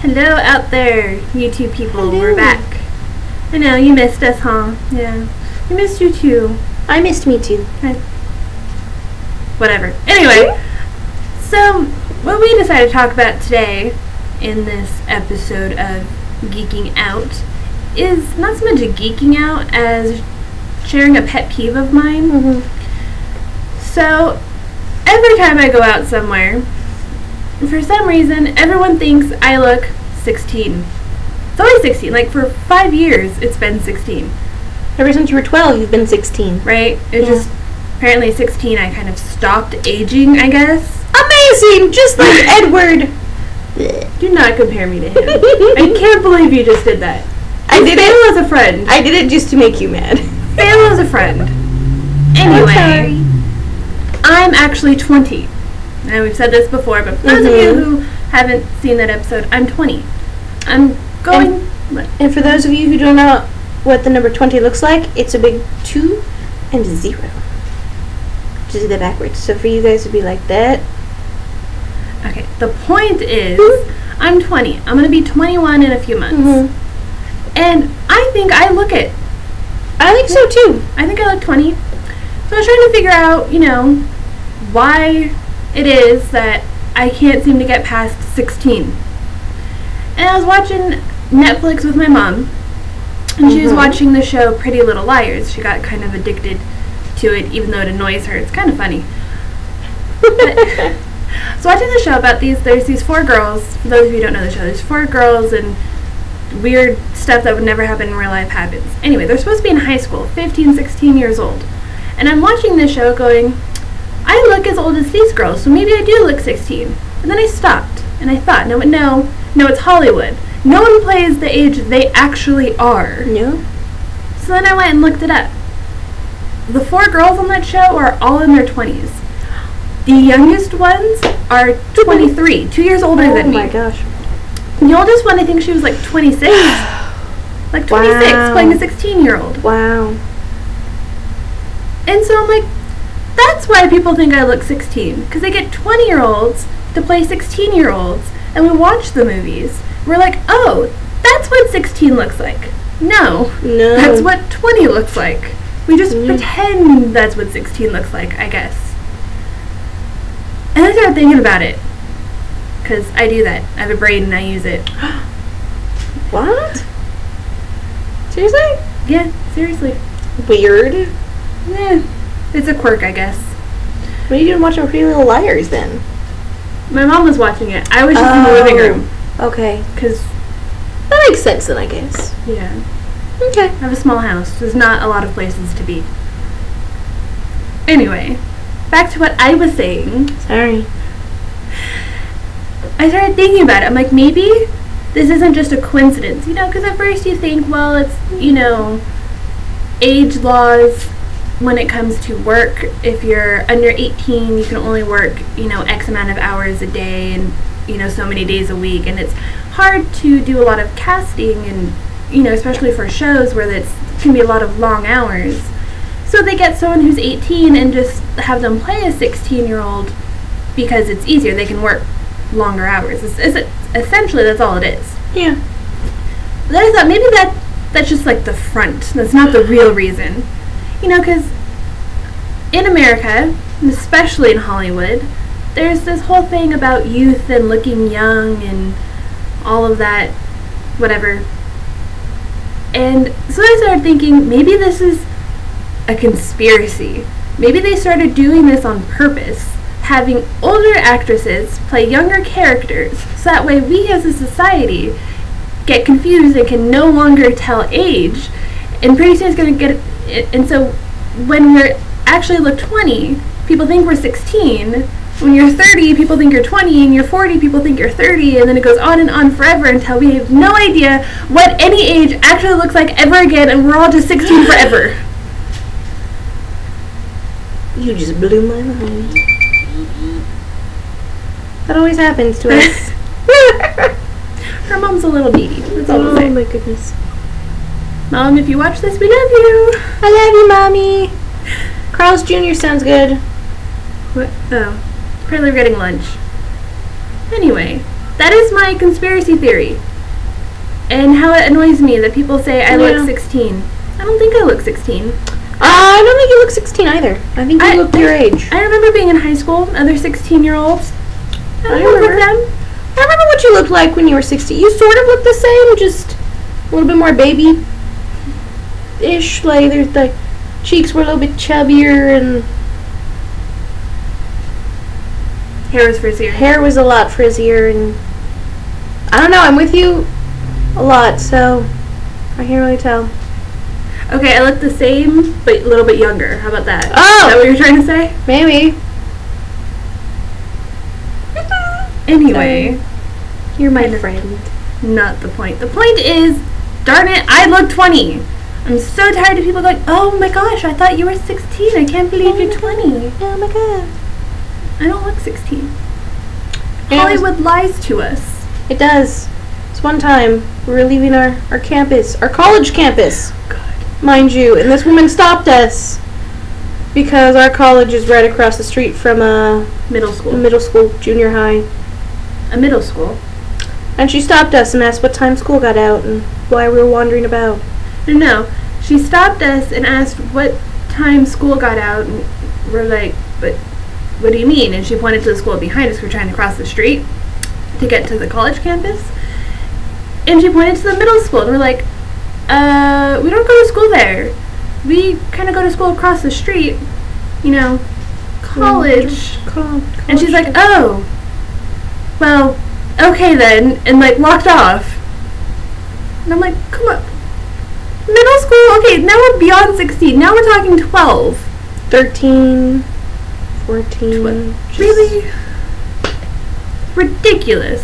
Hello out there, YouTube people. Hello. We're back. I know, you missed us, huh? Yeah. We missed you too. I missed me too. Whatever. Anyway, so what we decided to talk about today in this episode of Geeking Out is not so much a geeking out as sharing a pet peeve of mine. So, every time I go out somewhere, for some reason, everyone thinks I look 16. It's always 16. Like, for 5 years, it's been 16. Ever since you were 12, you've been 16. Right? It's just, apparently 16, I kind of stopped aging, I guess. Amazing! Just like Edward! Do not compare me to him. I can't believe you just did that. I did Fail it. as a friend. I did it just to make you mad. Fail as a friend. Anyway, I'm actually 20. Now, we've said this before, but for those of you who haven't seen that episode, I'm 20. I'm going... And for those of you who don't know what the number 20 looks like, it's a big 2 and a 0. Just do that backwards. So for you guys to be like that. Okay, the point is, I'm 20. I'm going to be 21 in a few months. And I think I look it. I think so too. I think I look 20. So I was trying to figure out, why it is that I can't seem to get past 16. And I was watching Netflix with my mom, and she was watching the show Pretty Little Liars. She got kind of addicted to it, even though it annoys her. It's kind of funny. But, so watching the show about there's these 4 girls. For those of you who don't know the show, there's 4 girls, and weird stuff that would never happen in real life happens. Anyway, they're supposed to be in high school, 15, 16 years old. And I'm watching this show going, I look as old as these girls, so maybe I do look 16. And then I stopped, and I thought, no, it's Hollywood. No one plays the age they actually are. No. So then I went and looked it up. The 4 girls on that show are all in their 20s. The youngest ones are 23, 2 years older than me. Oh my gosh. The oldest one, I think she was like 26. Like 26, playing a 16-year-old. Wow. And so I'm like, that's why people think I look 16. Because they get 20-year-olds to play 16-year-olds, and we watch the movies. We're like, oh, that's what 16 looks like. No. That's what 20 looks like. We just pretend that's what 16 looks like, I guess. And I started thinking about it. Because I do that. I have a brain and I use it. What? Seriously? Yeah, seriously. Weird. Yeah, it's a quirk, I guess. What are you doing watching Pretty Little Liars then? My mom was watching it. I was just in the living room. Okay. Because... that makes sense then, I guess. Yeah. Okay. I have a small house. There's not a lot of places to be. Anyway, back to what I was saying. Sorry. I started thinking about it. I'm like, maybe this isn't just a coincidence, because at first you think, well, it's, age laws when it comes to work. If you're under 18, you can only work, X amount of hours a day and, so many days a week. And it's hard to do a lot of casting and, especially for shows where it can be a lot of long hours. So they get someone who's 18 and just have them play a 16-year-old because it's easier. They can work longer hours. Essentially, that's all it is. Yeah. Then I thought maybe that's just like the front. That's not the real reason. Because in America, and especially in Hollywood, there's this whole thing about youth and looking young and all of that, whatever. And so I started thinking, maybe this is a conspiracy. Maybe they started doing this on purpose, having older actresses play younger characters, so that way we as a society get confused and can no longer tell age, and pretty soon it's going to get it. And so when we actually look 20, people think we're 16. When you're 30, people think you're 20, and you're 40, people think you're 30, and then it goes on and on forever until we have no idea what any age actually looks like ever again, and we're all just 16 forever. You just blew my mind. That always happens to us. Her mom's a little needy. That's all I'll say. Oh my goodness. Mom, if you watch this, we love you. I love you, Mommy. Carl's Jr. sounds good. What? Oh. Apparently we're getting lunch. Anyway, That is my conspiracy theory. And how it annoys me that people say I look 16. I don't think I look 16. I don't think you look 16 either. I think you look your age. I remember being in high school, other 16-year-olds. I remember them. I remember what you looked like when you were 16. You sort of look the same, just a little bit more baby-ish. Like, there's the cheeks were a little bit chubbier and hair was frizzier. Hair was a lot frizzier, and I don't know. I'm with you a lot, so I can't really tell. Okay, I look the same, but a little bit younger. How about that? Oh! Is that what you're trying to say? Maybe. Anyway. You're my friend. Not the point. The point is, darn it, I look 20. I'm so tired of people going, oh my gosh, I thought you were 16. I can't believe you're 20. Oh my god. I don't look 16. Yeah, Hollywood lies to us. It does. It's one time we were leaving our campus, our college campus. God. Mind you, and this woman stopped us because our college is right across the street from a middle school, junior high. A middle school. And she stopped us and asked what time school got out and why we were wandering about. No, she stopped us and asked what time school got out, and we're like, but what do you mean? And she pointed to the school behind us. We're trying to cross the street to get to the college campus. And she pointed to the middle school, and we're like, we don't go to school there. We kind of go to school across the street, you know, college. And she's like, oh, well, okay then, and like walked off. And I'm like, come on. Middle school? Okay, now we're beyond 16. Now we're talking 12. 13, 14. Really? Ridiculous.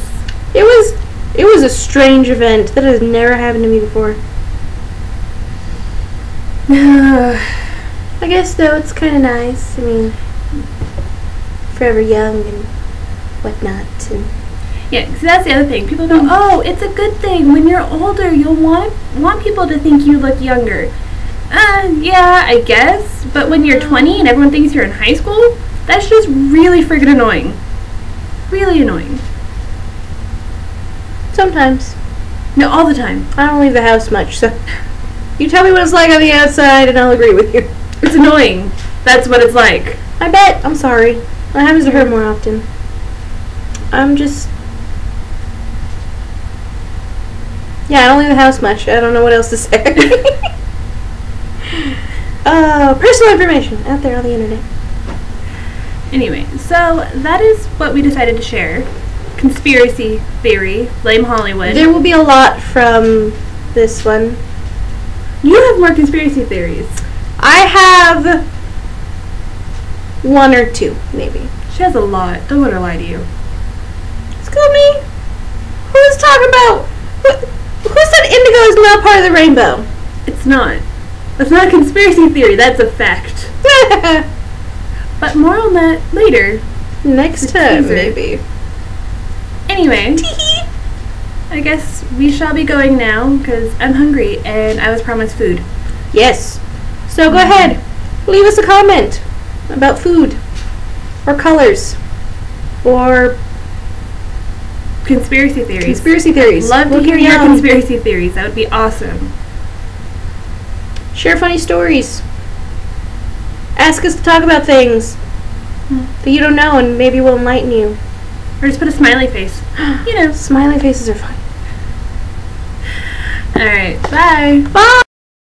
It was a strange event. That has never happened to me before. I guess, though, it's kind of nice. I mean, forever young and whatnot. And yeah, because that's the other thing. People go, oh, it's a good thing. When you're older, you'll want people to think you look younger. Yeah, I guess. But when you're 20 and everyone thinks you're in high school, that's just really friggin' annoying. Really annoying. Sometimes. No, all the time. I don't leave the house much, so you tell me what it's like on the outside and I'll agree with you. It's annoying. That's what it's like. I bet. I'm sorry. It happens to her more often. I'm just... Yeah, I don't leave the house much. I don't know what else to say. Personal information out there on the internet. Anyway, so that is what we decided to share. Conspiracy theory, blame Hollywood. There will be a lot from this one. You have more conspiracy theories. I have one or two, maybe. She has a lot. Don't let her lie to you. Excuse me? Who's talking about... Who said indigo is not part of the rainbow? It's not. That's not a conspiracy theory. That's a fact. But more on that later. Next time, maybe. Anyway, I guess we shall be going now because I'm hungry and I was promised food. Yes. So go ahead. Leave us a comment about food or colors or conspiracy theories. Conspiracy theories. Love to hear your conspiracy theories. That would be awesome. Share funny stories. Ask us to talk about things that you don't know and maybe we'll enlighten you. Or just put a smiley face. You know. Smiley faces are fun. Alright, bye. Bye!